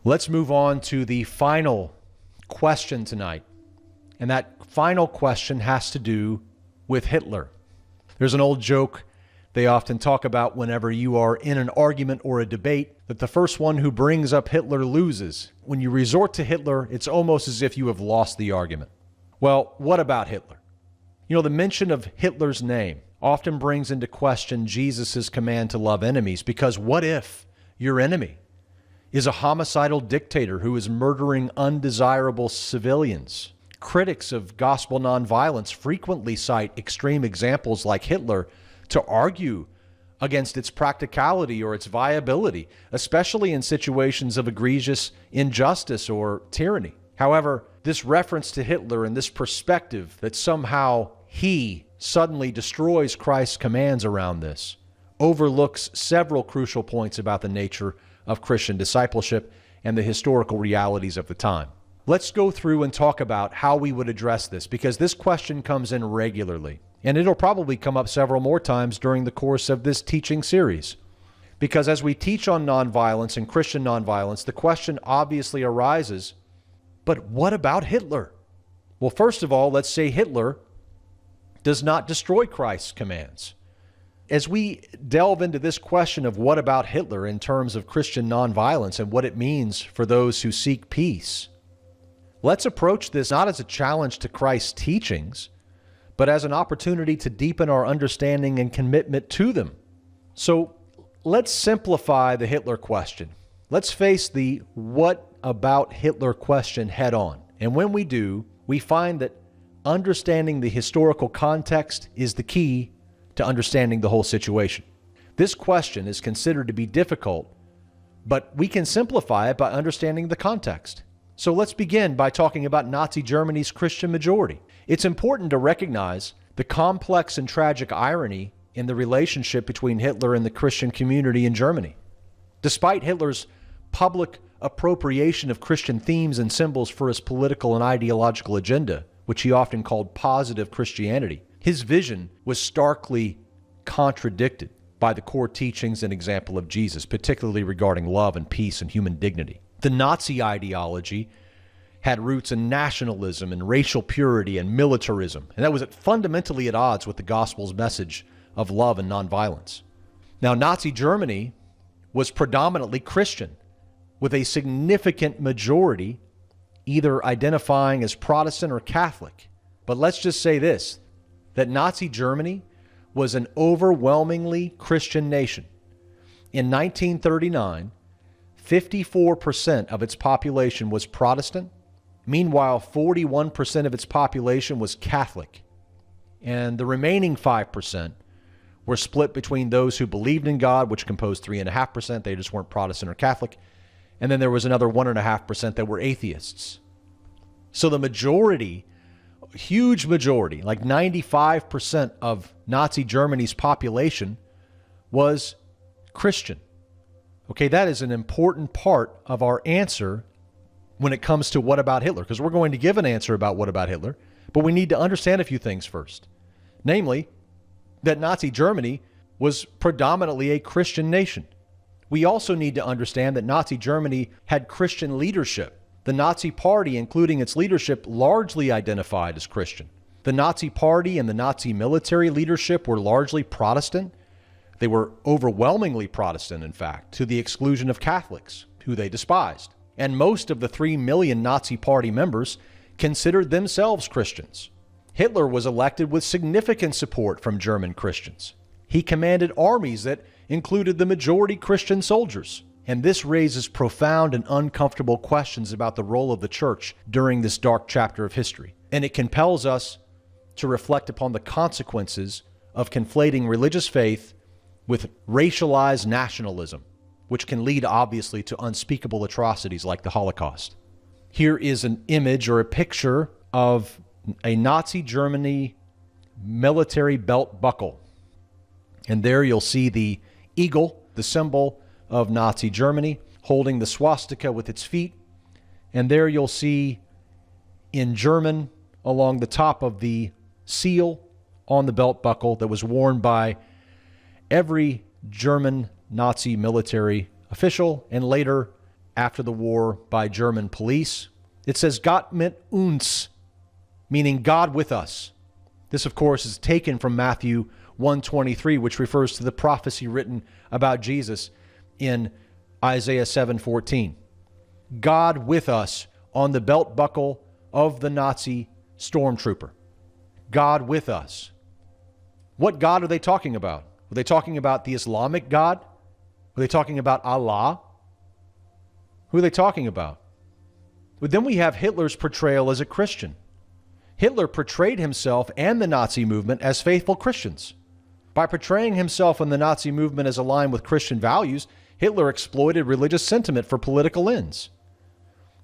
Let's move on to the final question tonight. And that final question has to do with Hitler. There's an old joke they often talk about whenever you are in an argument or a debate, that the first one who brings up Hitler loses. When you resort to Hitler, it's almost as if you have lost the argument. Well, what about Hitler? You know, the mention of Hitler's name often brings into question Jesus' command to love enemies, because what if your enemy is a homicidal dictator who is murdering undesirable civilians? Critics of gospel nonviolence frequently cite extreme examples like Hitler to argue against its practicality or its viability, especially in situations of egregious injustice or tyranny. However, this reference to Hitler and this perspective that somehow he suddenly destroys Christ's commands around this overlooks several crucial points about the nature of Christian discipleship and the historical realities of the time. Let's go through and talk about how we would address this, because this question comes in regularly, and it'll probably come up several more times during the course of this teaching series. Because as we teach on nonviolence and Christian nonviolence, the question obviously arises, but what about Hitler? Well, first of all, let's say Hitler does not destroy Christ's commands. As we delve into this question of what about Hitler in terms of Christian nonviolence and what it means for those who seek peace, let's approach this not as a challenge to Christ's teachings, but as an opportunity to deepen our understanding and commitment to them. So let's simplify the Hitler question. Let's face the what about Hitler question head on. And when we do, we find that understanding the historical context is the key to understanding the whole situation. This question is considered to be difficult, but we can simplify it by understanding the context. So let's begin by talking about Nazi Germany's Christian majority. It's important to recognize the complex and tragic irony in the relationship between Hitler and the Christian community in Germany. Despite Hitler's public appropriation of Christian themes and symbols for his political and ideological agenda, which he often called positive Christianity, his vision was starkly contradicted by the core teachings and example of Jesus, particularly regarding love and peace and human dignity. The Nazi ideology had roots in nationalism and racial purity and militarism, and that was fundamentally at odds with the gospel's message of love and nonviolence. Now, Nazi Germany was predominantly Christian, with a significant majority either identifying as Protestant or Catholic. But let's just say this, that Nazi Germany was an overwhelmingly Christian nation. In 1939, 54% of its population was Protestant. Meanwhile, 41% of its population was Catholic. And the remaining 5% were split between those who believed in God, which composed 3.5%. They just weren't Protestant or Catholic. And then there was another 1.5% that were atheists. So the majority, huge majority, like 95% of Nazi Germany's population was Christian. Okay, that is an important part of our answer when it comes to what about Hitler, because we're going to give an answer about what about Hitler, but we need to understand a few things first. Namely, that Nazi Germany was predominantly a Christian nation. We also need to understand that Nazi Germany had Christian leadership. The Nazi Party, including its leadership, largely identified as Christian. The Nazi Party and the Nazi military leadership were largely Protestant. They were overwhelmingly Protestant, in fact, to the exclusion of Catholics, who they despised. And most of the 3 million Nazi Party members considered themselves Christians. Hitler was elected with significant support from German Christians. He commanded armies that included the majority Christian soldiers. And this raises profound and uncomfortable questions about the role of the church during this dark chapter of history. And it compels us to reflect upon the consequences of conflating religious faith with racialized nationalism, which can lead obviously to unspeakable atrocities like the Holocaust. Here is an image or a picture of a Nazi Germany military belt buckle. And there you'll see the eagle, the symbol of Nazi Germany, holding the swastika with its feet. And there you'll see in German along the top of the seal on the belt buckle that was worn by every German Nazi military official and later after the war by German police. It says Gott mit uns, meaning God with us. This, of course, is taken from Matthew 1:23, which refers to the prophecy written about Jesus in Isaiah 7:14. God with us on the belt buckle of the Nazi stormtrooper. God with us. What God are they talking about? Are they talking about the Islamic God? Are they talking about Allah? Who are they talking about? But then we have Hitler's portrayal as a Christian. Hitler portrayed himself and the Nazi movement as faithful Christians. By portraying himself and the Nazi movement as aligned with Christian values, Hitler exploited religious sentiment for political ends.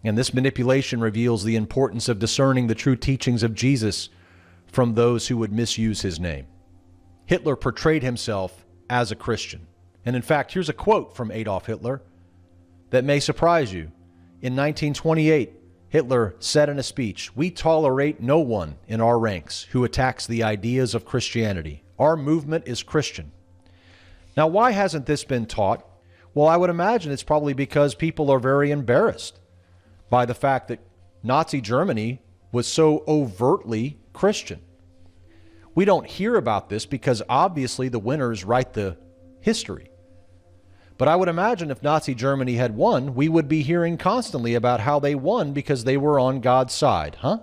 And this manipulation reveals the importance of discerning the true teachings of Jesus from those who would misuse his name. Hitler portrayed himself as a Christian. And in fact, here's a quote from Adolf Hitler that may surprise you. In 1928, Hitler said in a speech, "We tolerate no one in our ranks who attacks the ideas of Christianity. Our movement is Christian." Now, why hasn't this been taught? Well, I would imagine it's probably because people are very embarrassed by the fact that Nazi Germany was so overtly Christian. We don't hear about this because obviously the winners write the history. But I would imagine if Nazi Germany had won, we would be hearing constantly about how they won because they were on God's side, huh?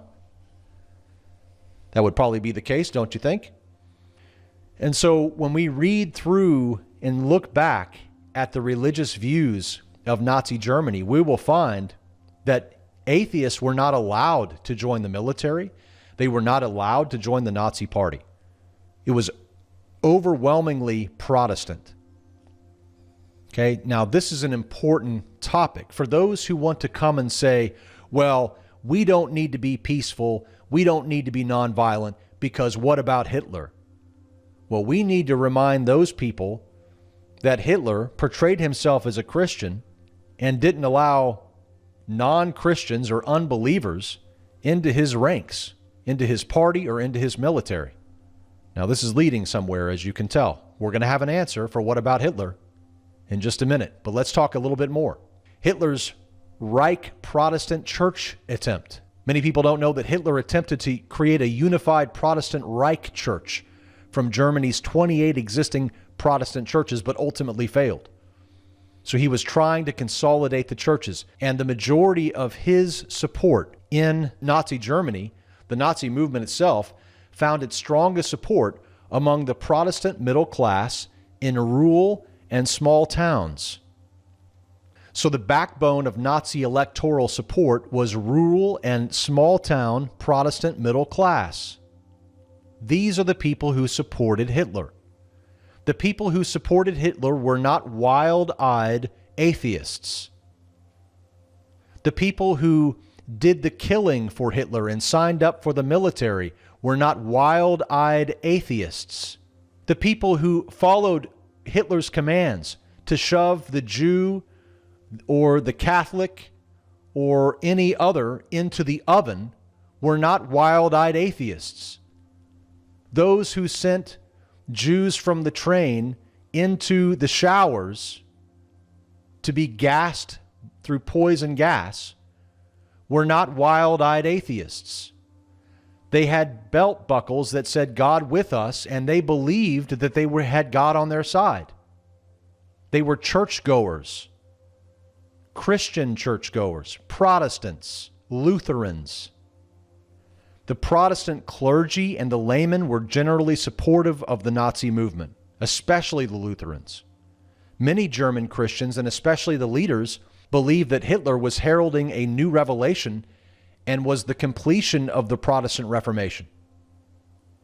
That would probably be the case, don't you think? And so when we read through and look back at the religious views of Nazi Germany, we will find that atheists were not allowed to join the military. They were not allowed to join the Nazi Party. It was overwhelmingly Protestant. Okay, now this is an important topic for those who want to come and say, well, we don't need to be peaceful, we don't need to be nonviolent, because what about Hitler? Well, we need to remind those people that Hitler portrayed himself as a Christian and didn't allow non-Christians or unbelievers into his ranks, into his party, or into his military. Now, this is leading somewhere, as you can tell. We're going to have an answer for what about Hitler in just a minute, but let's talk a little bit more. Hitler's Reich Protestant Church attempt. Many people don't know that Hitler attempted to create a unified Protestant Reich Church from Germany's 28 existing Protestant churches, but ultimately failed. So he was trying to consolidate the churches, and the majority of his support in Nazi Germany, the Nazi movement itself, found its strongest support among the Protestant middle class in rural and small towns. So the backbone of Nazi electoral support was rural and small town Protestant middle class. These are the people who supported Hitler. The people who supported Hitler were not wild-eyed atheists. The people who did the killing for Hitler and signed up for the military were not wild-eyed atheists. The people who followed Hitler's commands to shove the Jew or the Catholic or any other into the oven were not wild-eyed atheists. Those who sent Jews from the train into the showers to be gassed through poison gas were not wild-eyed atheists. They had belt buckles that said God with us, and they believed that they had God on their side. They were churchgoers, Christian churchgoers, Protestants, Lutherans. The Protestant clergy and the laymen were generally supportive of the Nazi movement, especially the Lutherans. Many German Christians, and especially the leaders, believed that Hitler was heralding a new revelation and was the completion of the Protestant Reformation,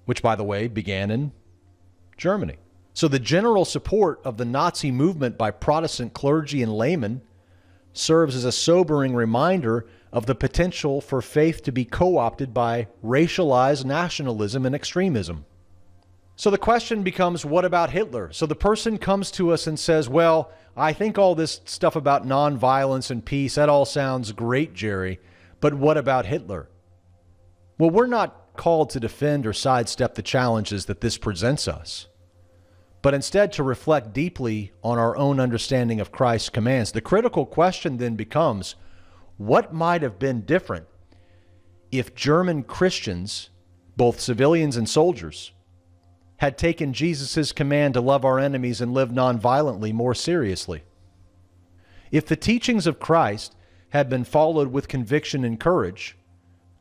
which, by the way, began in Germany. So the general support of the Nazi movement by Protestant clergy and laymen serves as a sobering reminder of the potential for faith to be co-opted by racialized nationalism and extremism. So the question becomes, what about Hitler? So the person comes to us and says, well, I think all this stuff about nonviolence and peace, that all sounds great, Jerry, but what about Hitler? Well, we're not called to defend or sidestep the challenges that this presents us. but instead to reflect deeply on our own understanding of Christ's commands. The critical question then becomes, what might have been different if German Christians, both civilians and soldiers, had taken Jesus' command to love our enemies and live nonviolently more seriously? If the teachings of Christ had been followed with conviction and courage,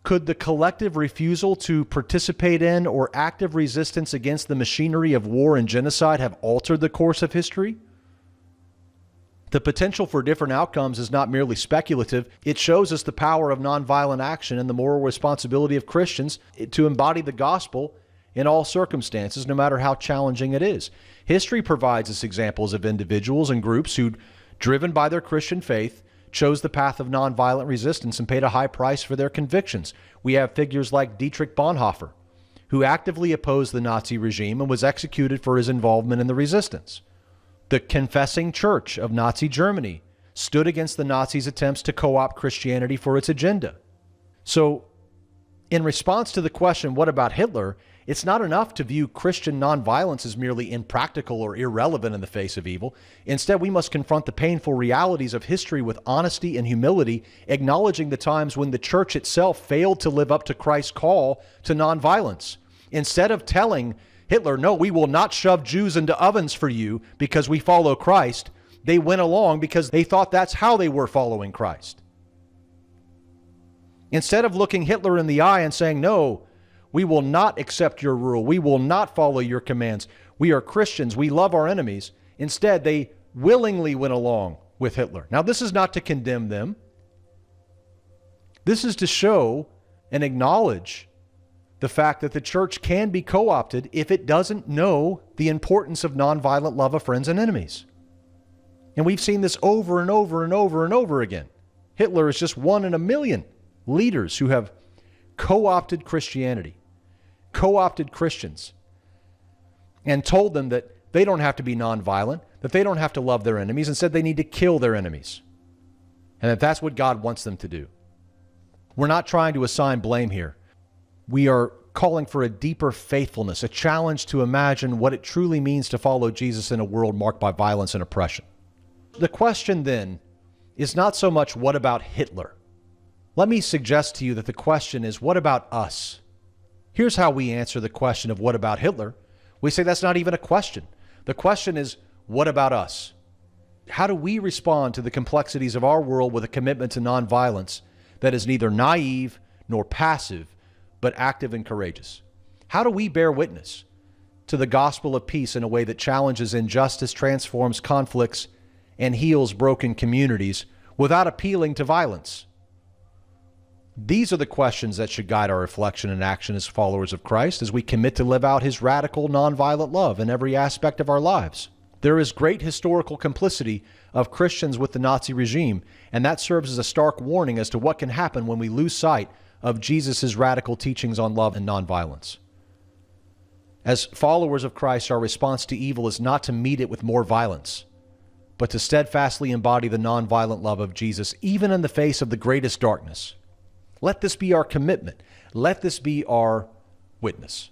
could the collective refusal to participate in or active resistance against the machinery of war and genocide have altered the course of history? The potential for different outcomes is not merely speculative. It shows us the power of nonviolent action and the moral responsibility of Christians to embody the gospel in all circumstances, no matter how challenging it is. History provides us examples of individuals and groups who, driven by their Christian faith, chose the path of nonviolent resistance and paid a high price for their convictions. We have figures like Dietrich Bonhoeffer, who actively opposed the Nazi regime and was executed for his involvement in the resistance. The confessing church of Nazi Germany stood against the Nazis' attempts to co-opt Christianity for its agenda. So, in response to the question, what about Hitler? It's not enough to view Christian nonviolence as merely impractical or irrelevant in the face of evil. Instead, we must confront the painful realities of history with honesty and humility, acknowledging the times when the church itself failed to live up to Christ's call to nonviolence. Instead of telling Hitler, no, we will not shove Jews into ovens for you because we follow Christ, they went along because they thought that's how they were following Christ. Instead of looking Hitler in the eye and saying, no, we will not accept your rule. We will not follow your commands. We are Christians. We love our enemies. Instead, they willingly went along with Hitler. Now, this is not to condemn them. This is to show and acknowledge the fact that the church can be co-opted if it doesn't know the importance of nonviolent love of friends and enemies. And we've seen this over and over and over and over again. Hitler is just one in a million leaders who have co-opted Christianity, co-opted Christians, and told them that they don't have to be nonviolent, that they don't have to love their enemies. Instead, they need to kill their enemies. And that that's what God wants them to do. We're not trying to assign blame here. We are calling for a deeper faithfulness, a challenge to imagine what it truly means to follow Jesus in a world marked by violence and oppression. The question then is not so much, what about Hitler? Let me suggest to you that the question is, what about us? Here's how we answer the question of what about Hitler. We say that's not even a question. The question is, what about us? How do we respond to the complexities of our world with a commitment to nonviolence that is neither naive nor passive, but active and courageous? How do we bear witness to the gospel of peace in a way that challenges injustice, transforms conflicts, and heals broken communities without appealing to violence? These are the questions that should guide our reflection and action as followers of Christ as we commit to live out his radical nonviolent love in every aspect of our lives. There is great historical complicity of Christians with the Nazi regime, and that serves as a stark warning as to what can happen when we lose sight of Jesus' radical teachings on love and nonviolence. As followers of Christ, our response to evil is not to meet it with more violence, but to steadfastly embody the nonviolent love of Jesus, even in the face of the greatest darkness. Let this be our commitment. Let this be our witness.